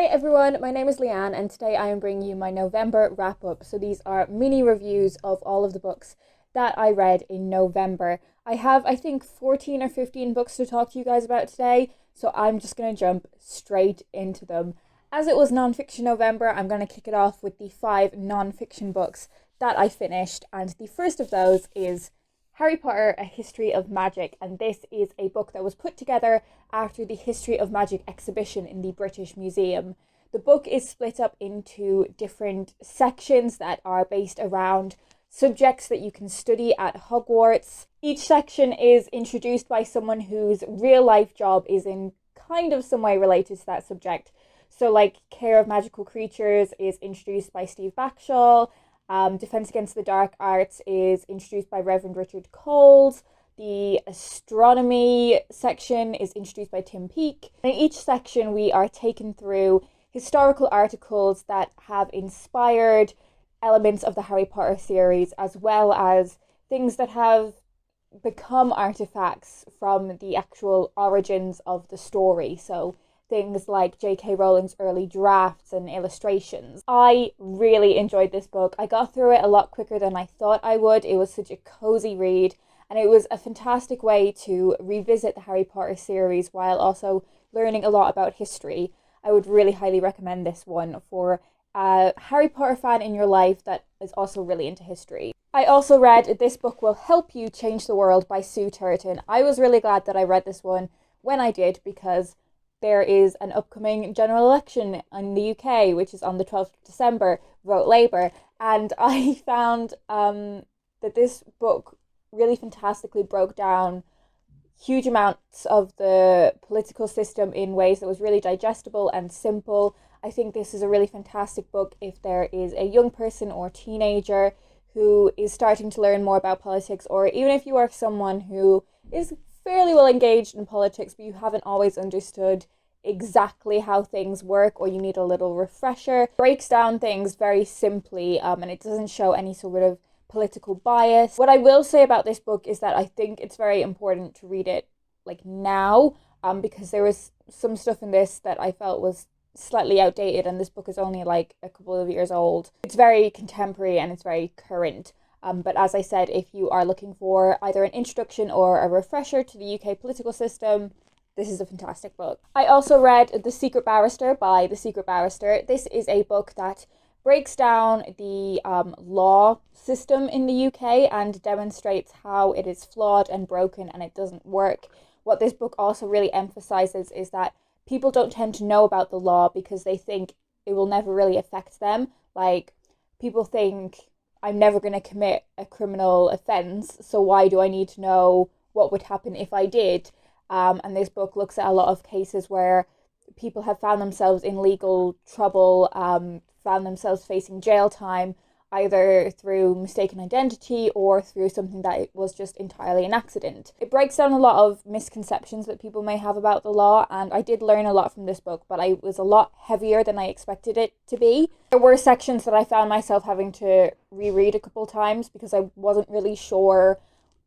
everyone, my name is Leanne and today I am bringing you my November wrap-up. So these are mini reviews of all of the books that I read in November. I have, I think, 14 or 15 books to talk to you guys about today, so I'm just going to jump straight into them. As it was non-fiction November, I'm going to kick it off with the 5 non-fiction books that I finished, and the first of those is Harry Potter, A History of Magic, and this is a book that was put together after the History of Magic exhibition in the British Museum. The book is split up into different sections that are based around subjects that you can study at Hogwarts. Each section is introduced by someone whose real life job is in kind of some way related to that subject. So like Care of Magical Creatures is introduced by Steve Backshall. Defense Against the Dark Arts is introduced by Reverend Richard Coles. The astronomy section is introduced by Tim Peake. In each section, we are taken through historical articles that have inspired elements of the Harry Potter series, as well as things that have become artifacts from the actual origins of the story. So things like J.K. Rowling's early drafts and illustrations. I really enjoyed this book. I got through it a lot quicker than I thought I would. It was such a cozy read, and it was a fantastic way to revisit the Harry Potter series while also learning a lot about history. I would really highly recommend this one for a Harry Potter fan in your life that is also really into history. I also read This Book Will Help You Change the World by Sue Turton. I was really glad that I read this one when I did, because there is an upcoming general election in the UK, which is on the 12th of December, vote Labour. And I found that this book really fantastically broke down huge amounts of the political system in ways that was really digestible and simple. I think this is a really fantastic book if there is a young person or teenager who is starting to learn more about politics, or even if you are someone who is fairly well engaged in politics, but you haven't always understood exactly how things work, or you need a little refresher. It breaks down things very simply, and it doesn't show any sort of political bias. What I will say about this book is that I think it's very important to read it like now, because there was some stuff in this that I felt was slightly outdated, and this book is only like a couple of years old. It's very contemporary and it's very current. But as I said, if you are looking for either an introduction or a refresher to the UK political system, this is a fantastic book. I also read The Secret Barrister by The Secret Barrister. This is a book that breaks down the law system in the UK and demonstrates how it is flawed and broken and it doesn't work. What this book also really emphasizes is that people don't tend to know about the law because they think it will never really affect them. Like, people think, I'm never going to commit a criminal offence, so why do I need to know what would happen if I did? And this book looks at a lot of cases where people have found themselves in legal trouble, found themselves facing jail time, either through mistaken identity or through something that it was just entirely an accident. It breaks down a lot of misconceptions that people may have about the law, and I did learn a lot from this book, but it was a lot heavier than I expected it to be. There were sections that I found myself having to reread a couple times because I wasn't really sure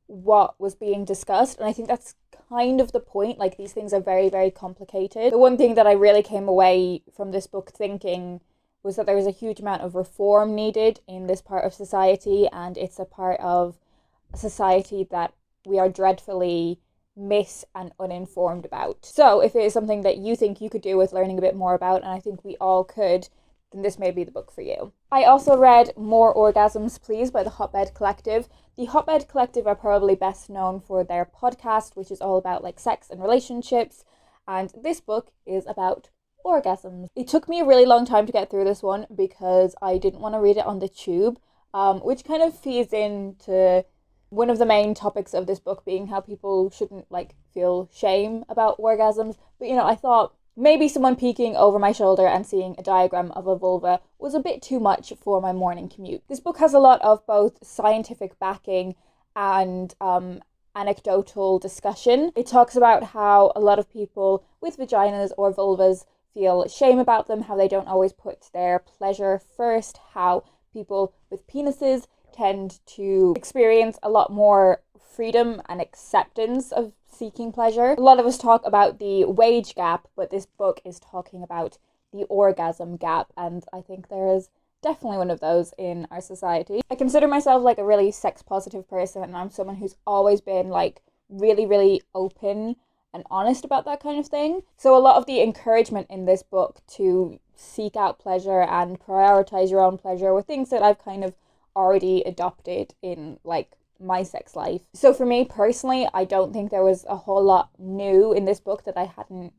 what was being discussed, and I think that's kind of the point. Like, these things are very, very complicated. The one thing that I really came away from this book thinking was that there was a huge amount of reform needed in this part of society, and it's a part of a society that we are dreadfully miss and uninformed about. So if it is something that you think you could do with learning a bit more about, and I think we all could, then this may be the book for you. I also read More Orgasms, Please by the Hotbed Collective. The Hotbed Collective are probably best known for their podcast, which is all about like sex and relationships, and this book is about orgasms. It took me a really long time to get through this one because I didn't want to read it on the tube, which kind of feeds into one of the main topics of this book being how people shouldn't like feel shame about orgasms. But I thought maybe someone peeking over my shoulder and seeing a diagram of a vulva was a bit too much for my morning commute. This book has a lot of both scientific backing and anecdotal discussion. It talks about how a lot of people with vaginas or vulvas feel shame about them, how they don't always put their pleasure first, how people with penises tend to experience a lot more freedom and acceptance of seeking pleasure. A lot of us talk about the wage gap, but this book is talking about the orgasm gap, and I think there is definitely one of those in our society. I consider myself like a really sex positive person, and I'm someone who's always been like really, really open and honest about that kind of thing. So a lot of the encouragement in this book to seek out pleasure and prioritize your own pleasure were things that I've kind of already adopted in like my sex life. So for me personally, I don't think there was a whole lot new in this book that I hadn't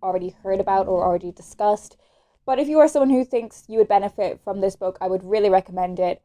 already heard about or already discussed. But if you are someone who thinks you would benefit from this book, I would really recommend it.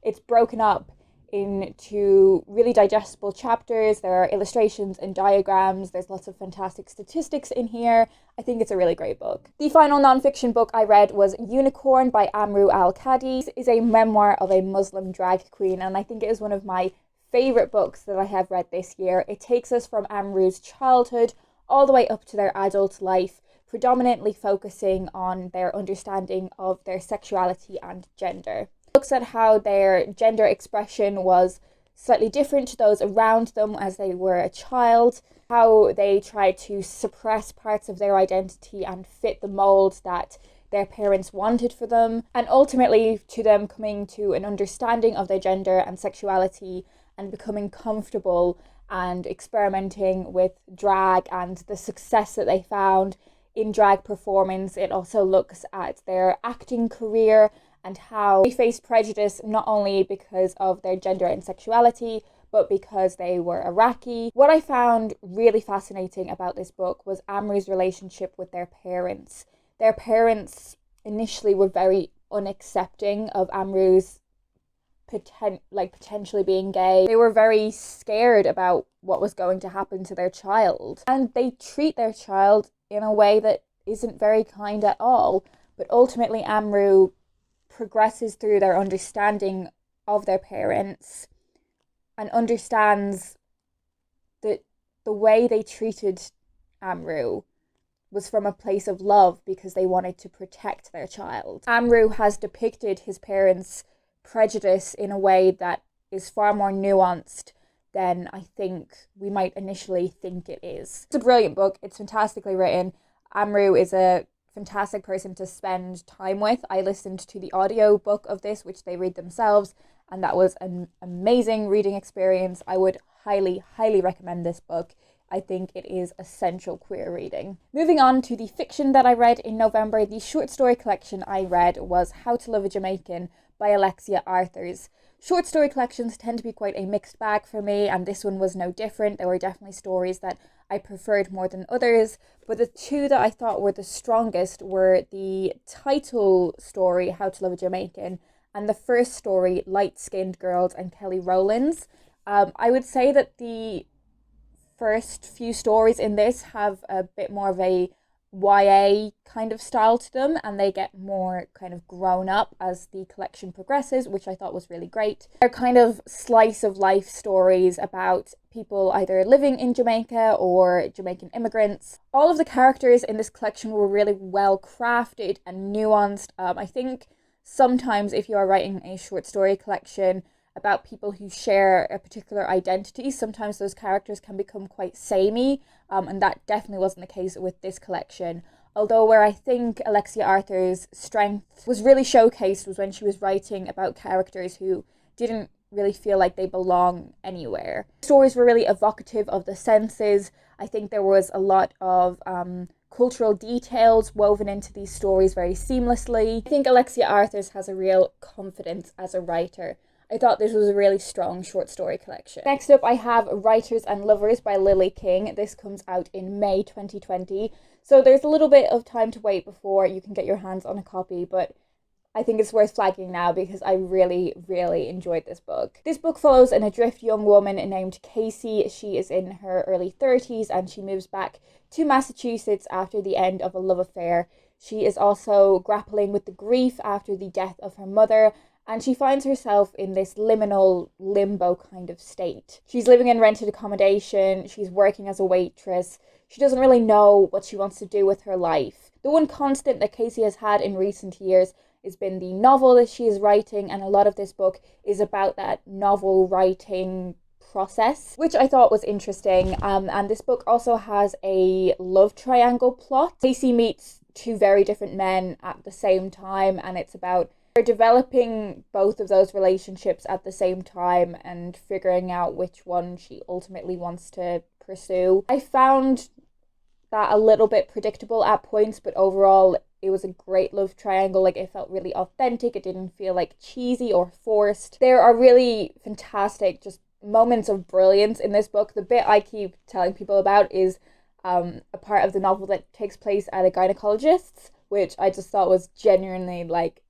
It's broken up into really digestible chapters. There are illustrations and diagrams. There's lots of fantastic statistics in here. I think it's a really great book. The final nonfiction book I read was Unicorn by Amrou Al-Kadi. This is a memoir of a Muslim drag queen, and I think it is one of my favorite books that I have read this year. It takes us from Amrou's childhood all the way up to their adult life, predominantly focusing on their understanding of their sexuality and gender. It looks at how their gender expression was slightly different to those around them as they were a child, how they tried to suppress parts of their identity and fit the mold that their parents wanted for them, and ultimately to them coming to an understanding of their gender and sexuality and becoming comfortable and experimenting with drag and the success that they found in drag performance. It also looks at their acting career and how they faced prejudice not only because of their gender and sexuality, but because they were Iraqi. What I found really fascinating about this book was Amrou's relationship with their parents. Their parents initially were very unaccepting of Amrou's potentially being gay. They were very scared about what was going to happen to their child, and they treat their child in a way that isn't very kind at all. But ultimately Amrou progresses through their understanding of their parents and understands that the way they treated Amrou was from a place of love because they wanted to protect their child. Amrou has depicted his parents' prejudice in a way that is far more nuanced than I think we might initially think it is. It's a brilliant book. It's fantastically written. Amrou is a fantastic person to spend time with. I listened to the audio book of this, which they read themselves, and that was an amazing reading experience. I would highly, highly recommend this book. I think it is essential queer reading. Moving on to the fiction that I read in November, the short story collection I read was How to Love a Jamaican by Alexia Arthurs. Short story collections tend to be quite a mixed bag for me, and this one was no different. There were definitely stories that I preferred more than others, but the two that I thought were the strongest were the title story, How to Love a Jamaican, and the first story, Light Skinned Girls and Kelly Rowlands. I would say that the first few stories in this have a bit more of a YA kind of style to them, and they get more kind of grown up as the collection progresses, which I thought was really great. They're kind of slice of life stories about people either living in Jamaica or Jamaican immigrants. All of the characters in this collection were really well crafted and nuanced. I think sometimes if you are writing a short story collection about people who share a particular identity, sometimes those characters can become quite samey, and that definitely wasn't the case with this collection. Although where I think Alexia Arthur's strength was really showcased was when she was writing about characters who didn't really feel like they belong anywhere. Stories were really evocative of the senses. I think there was a lot of cultural details woven into these stories very seamlessly. I think Alexia Arthurs has a real confidence as a writer. I thought this was a really strong short story collection. Next up, I have Writers and Lovers by Lily King. This comes out in May 2020. So there's a little bit of time to wait before you can get your hands on a copy, but I think it's worth flagging now because I really, really enjoyed this book. This book follows an adrift young woman named Casey. She is in her early 30s and she moves back to Massachusetts after the end of a love affair. She is also grappling with the grief after the death of her mother, and she finds herself in this liminal limbo kind of state. She's living in rented accommodation, she's working as a waitress, she doesn't really know what she wants to do with her life. The one constant that Casey has had in recent years has been the novel that she is writing, and a lot of this book is about that novel writing process, which I thought was interesting. And this book also has a love triangle plot. Casey meets two very different men at the same time, and it's about her developing both of those relationships at the same time and figuring out which one she ultimately wants to pursue. I found that a little bit predictable at points, but overall it was a great love triangle. Like, it felt really authentic. It didn't feel like cheesy or forced. There are really fantastic just moments of brilliance in this book. The bit I keep telling people about is a part of the novel that takes place at a gynecologist's, which I just thought was genuinely like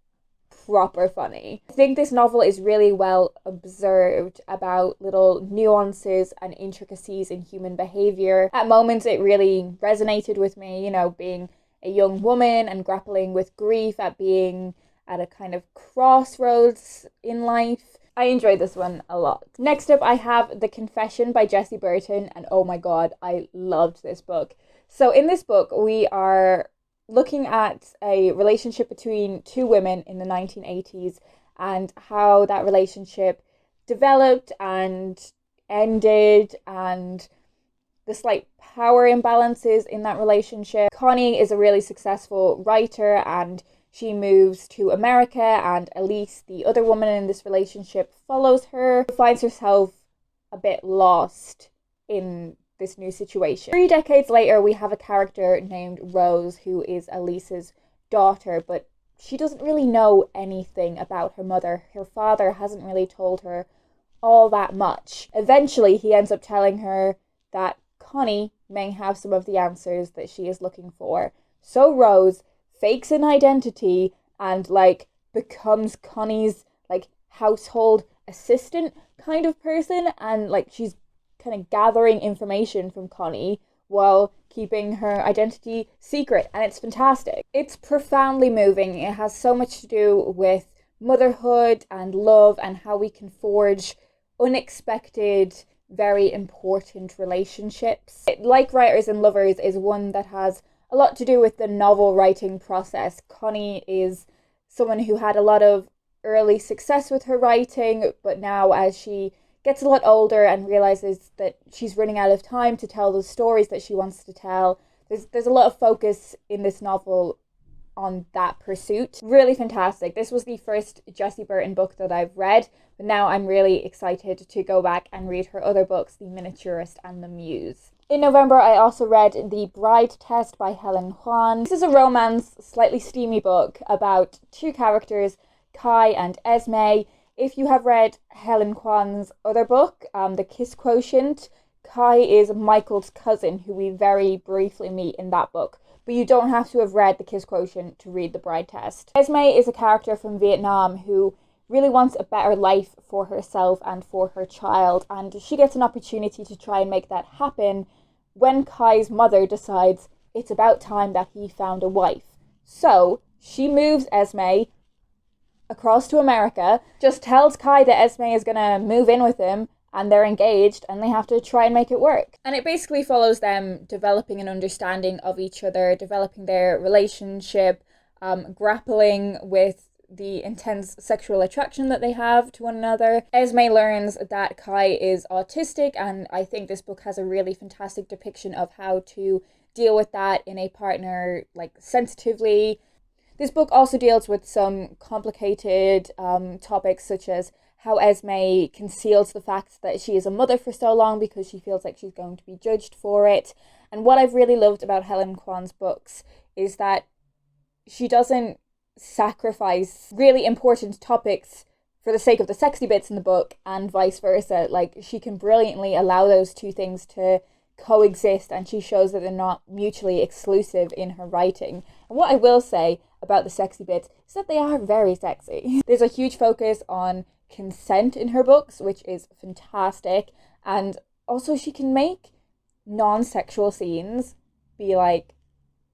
proper funny. I think this novel is really well observed about little nuances and intricacies in human behavior. At moments it really resonated with me, you know, being a young woman and grappling with grief, at being at a kind of crossroads in life. I enjoyed this one a lot. Next up, I have The Confession by Jessie Burton, and oh my god, I loved this book. So in this book, we are looking at a relationship between two women in the 1980s and how that relationship developed and ended, and the slight power imbalances in that relationship. Connie is a really successful writer and she moves to America, and Elise, the other woman in this relationship, follows her, finds herself a bit lost in this new situation. 3 decades later, we have a character named Rose who is Elise's daughter, but she doesn't really know anything about her mother. Her father hasn't really told her all that much. Eventually, he ends up telling her that Connie may have some of the answers that she is looking for. So Rose fakes an identity and like becomes Connie's like household assistant kind of person, and like she's kind of gathering information from Connie while keeping her identity secret, and it's fantastic. It's profoundly moving. It has so much to do with motherhood and love and how we can forge unexpected, very important relationships. Like Writers and Lovers is one that has a lot to do with the novel writing process. Connie is someone who had a lot of early success with her writing, but now as she gets a lot older and realizes that she's running out of time to tell the stories that she wants to tell, there's a lot of focus in this novel on that pursuit. Really fantastic. This was the first Jessie Burton book that I've read, but now I'm really excited to go back and read her other books, The Miniaturist and The Muse. In November, I also read The Bride Test by Helen Kwan. This is a romance, slightly steamy book about two characters, Kai and Esme. If you have read Helen Kwan's other book, The Kiss Quotient, Kai is Michael's cousin, who we very briefly meet in that book. But you don't have to have read The Kiss Quotient to read The Bride Test. Esme is a character from Vietnam who really wants a better life for herself and for her child, and she gets an opportunity to try and make that happen when Kai's mother decides it's about time that he found a wife. So she moves Esme across to America, just tells Kai that Esme is gonna move in with him, and they're engaged and they have to try and make it work. And it basically follows them developing an understanding of each other, developing their relationship, grappling with the intense sexual attraction that they have to one another. Esme learns that Kai is autistic, and I think this book has a really fantastic depiction of how to deal with that in a partner, like, sensitively. This book also deals with some complicated topics, such as how Esme conceals the fact that she is a mother for so long because she feels like she's going to be judged for it. And what I've really loved about Helen Kwan's books is that she doesn't sacrifice really important topics for the sake of the sexy bits in the book, and vice versa. Like, she can brilliantly allow those two things to coexist, and she shows that they're not mutually exclusive in her writing. And what I will say about the sexy bits is that they are very sexy. There's a huge focus on consent in her books, which is fantastic, and also she can make non-sexual scenes be like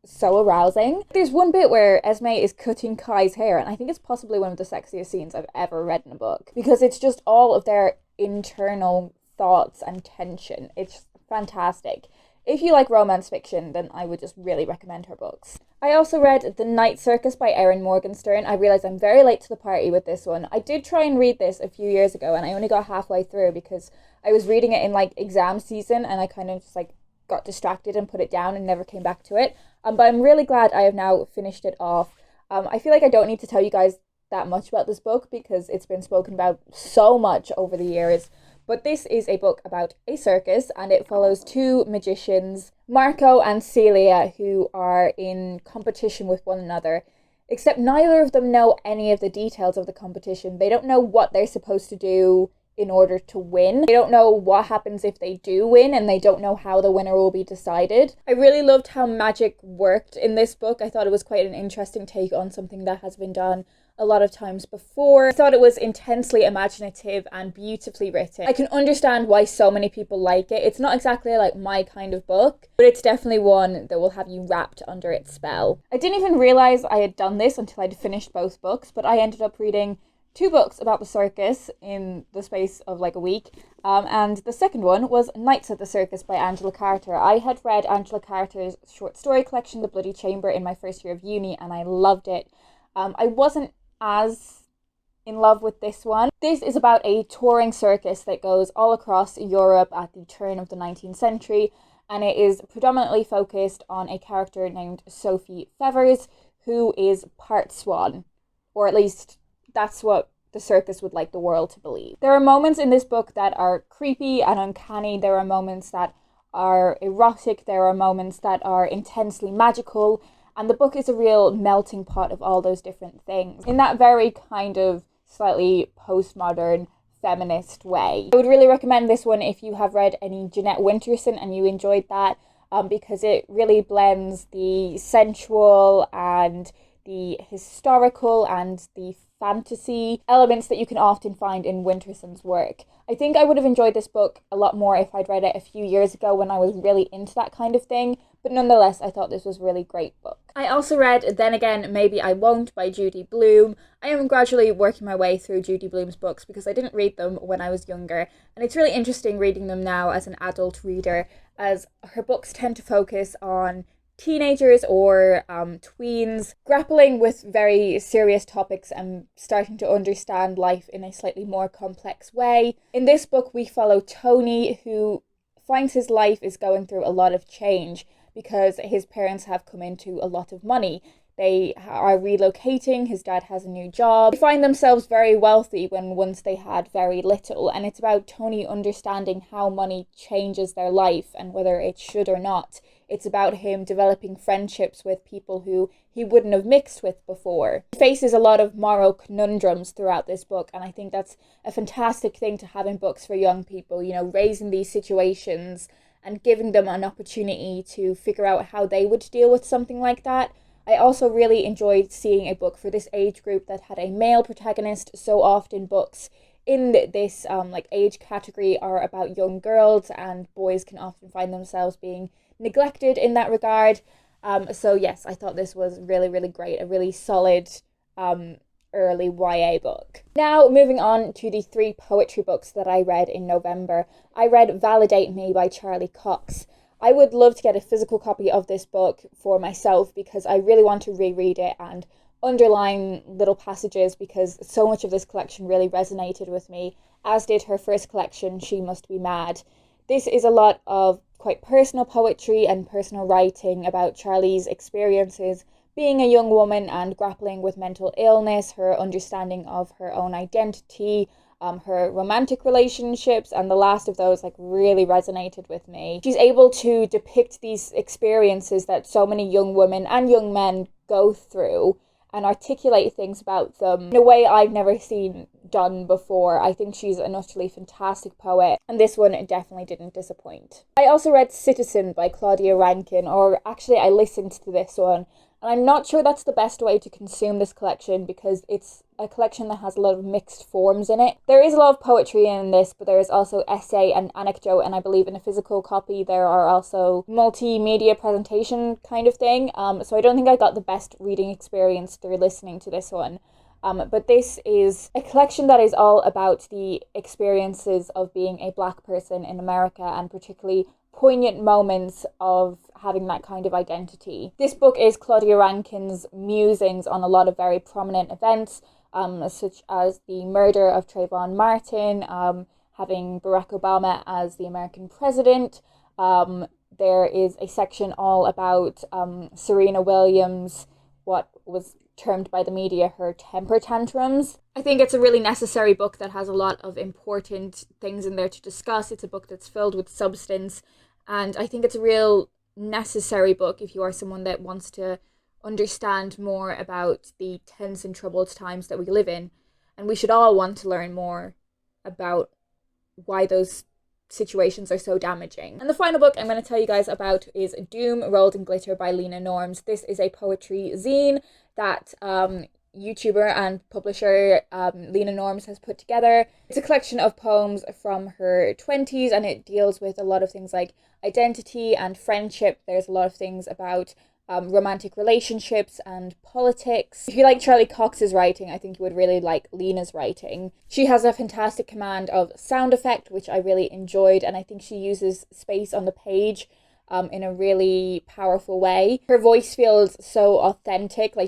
so arousing. There's one bit where Esme is cutting Kai's hair, and I think it's possibly one of the sexiest scenes I've ever read in a book, because it's just all of their internal thoughts and tension. It's fantastic. If you like romance fiction, then I would just really recommend her books. I also read The Night Circus by Erin Morgenstern. I realise I'm very late to the party with this one. I did try and read this a few years ago, and I only got halfway through because I was reading it in like exam season, and I kind of just like got distracted and put it down and never came back to it. But I'm really glad I have now finished it off. I feel like I don't need to tell you guys that much about this book because it's been spoken about so much over the years. But this is a book about a circus, and it follows two magicians, Marco and Celia, who are in competition with one another. Except neither of them know any of the details of the competition. They don't know what they're supposed to do in order to win. They don't know what happens if they do win, and they don't know how the winner will be decided. I really loved how magic worked in this book. I thought it was quite an interesting take on something that has been done a lot of times before. I thought it was intensely imaginative and beautifully written. I can understand why so many people like it. It's not exactly like my kind of book, but it's definitely one that will have you wrapped under its spell. I didn't even realize I had done this until I'd finished both books, but I ended up reading 2 books about the circus in the space of like a week. And the second one was Night at the Circus by Angela Carter. I had read Angela Carter's short story collection, The Bloody Chamber, in my first year of uni, and I loved it. I wasn't as in love with this one. This is about a touring circus that goes all across Europe at the turn of the 19th century, and it is predominantly focused on a character named Sophie Fevers, who is part swan, or at least that's what the circus would like the world to believe. There are moments in this book that are creepy and uncanny. There are moments that are erotic. There are moments that are intensely magical. And the book is a real melting pot of all those different things in that very kind of slightly postmodern feminist way. I would really recommend this one if you have read any Jeanette Winterson and you enjoyed that, because it really blends the sensual and the historical and the fantasy elements that you can often find in Winterson's work. I think I would have enjoyed this book a lot more if I'd read it a few years ago when I was really into that kind of thing, but nonetheless, I thought this was a really great book. I also read Then Again, Maybe I Won't by Judy Blume. I am gradually working my way through Judy Blume's books because I didn't read them when I was younger, and it's really interesting reading them now as an adult reader, as her books tend to focus on teenagers or tweens grappling with very serious topics and starting to understand life in a slightly more complex way. In this book, we follow Tony, who finds his life is going through a lot of change because his parents have come into a lot of money. They are relocating, his dad has a new job. They find themselves very wealthy when once they had very little, and it's about Tony understanding how money changes their life and whether it should or not. It's about him developing friendships with people who he wouldn't have mixed with before. He faces a lot of moral conundrums throughout this book, and I think that's a fantastic thing to have in books for young people, you know, raising these situations and giving them an opportunity to figure out how they would deal with something like that. I also really enjoyed seeing a book for this age group that had a male protagonist. So often books in this age category are about young girls, and boys can often find themselves being neglected in that regard. So yes, I thought this was really, really great. A really solid early YA book. Now moving on to the 3 poetry books that I read in November. I read Validate Me by Charlie Cox. I would love to get a physical copy of this book for myself because I really want to reread it and underline little passages because so much of this collection really resonated with me, as did her first collection, She Must Be Mad. This is a lot of quite personal poetry and personal writing about Charlie's experiences being a young woman and grappling with mental illness, her understanding of her own identity, her romantic relationships, and the last of those really resonated with me. She's able to depict these experiences that so many young women and young men go through and articulate things about them in a way I've never seen done before. I think she's an utterly fantastic poet, and this one definitely didn't disappoint. I also read Citizen by Claudia Rankine, or actually I listened to this one, and I'm not sure that's the best way to consume this collection because it's a collection that has a lot of mixed forms in it. There is a lot of poetry in this, but there is also essay and anecdote, and I believe in a physical copy there are also multimedia presentation kind of thing. So I don't think I got the best reading experience through listening to this one. But this is a collection that is all about the experiences of being a Black person in America, and particularly poignant moments of having that kind of identity. This book is Claudia Rankine's musings on a lot of very prominent events, such as the murder of Trayvon Martin, having Barack Obama as the American president, there is a section all about Serena Williams, what was termed by the media her temper tantrums. I think it's a really necessary book that has a lot of important things in there to discuss. It's a book that's filled with substance, and I think it's a real necessary book if you are someone that wants to understand more about the tense and troubled times that we live in. And we should all want to learn more about why those situations are so damaging. And the final book I'm going to tell you guys about is Doom Rolled in Glitter by Leanne Norms. This is a poetry zine that YouTuber and publisher Leanne Norms has put together. It's a collection of poems from her 20s, and it deals with a lot of things like identity and friendship. There's a lot of things about romantic relationships and politics. If you like Charlie Cox's writing, I think you would really like Lena's writing. She has a fantastic command of sound effect, which I really enjoyed, and I think she uses space on the page in a really powerful way. Her voice feels so authentic, I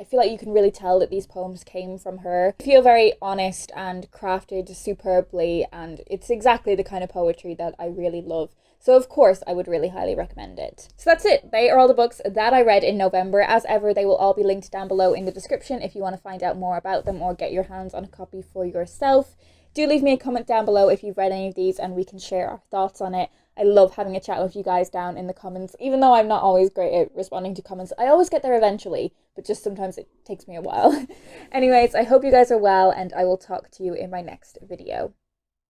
feel like you can really tell that these poems came from her. They feel very honest and crafted superbly, and it's exactly the kind of poetry that I really love. So of course, I would really highly recommend it. So that's it. They are all the books that I read in November. As ever, they will all be linked down below in the description if you want to find out more about them or get your hands on a copy for yourself. Do leave me a comment down below if you've read any of these and we can share our thoughts on it. I love having a chat with you guys down in the comments. Even though I'm not always great at responding to comments, I always get there eventually, but just sometimes it takes me a while. Anyways, I hope you guys are well, and I will talk to you in my next video.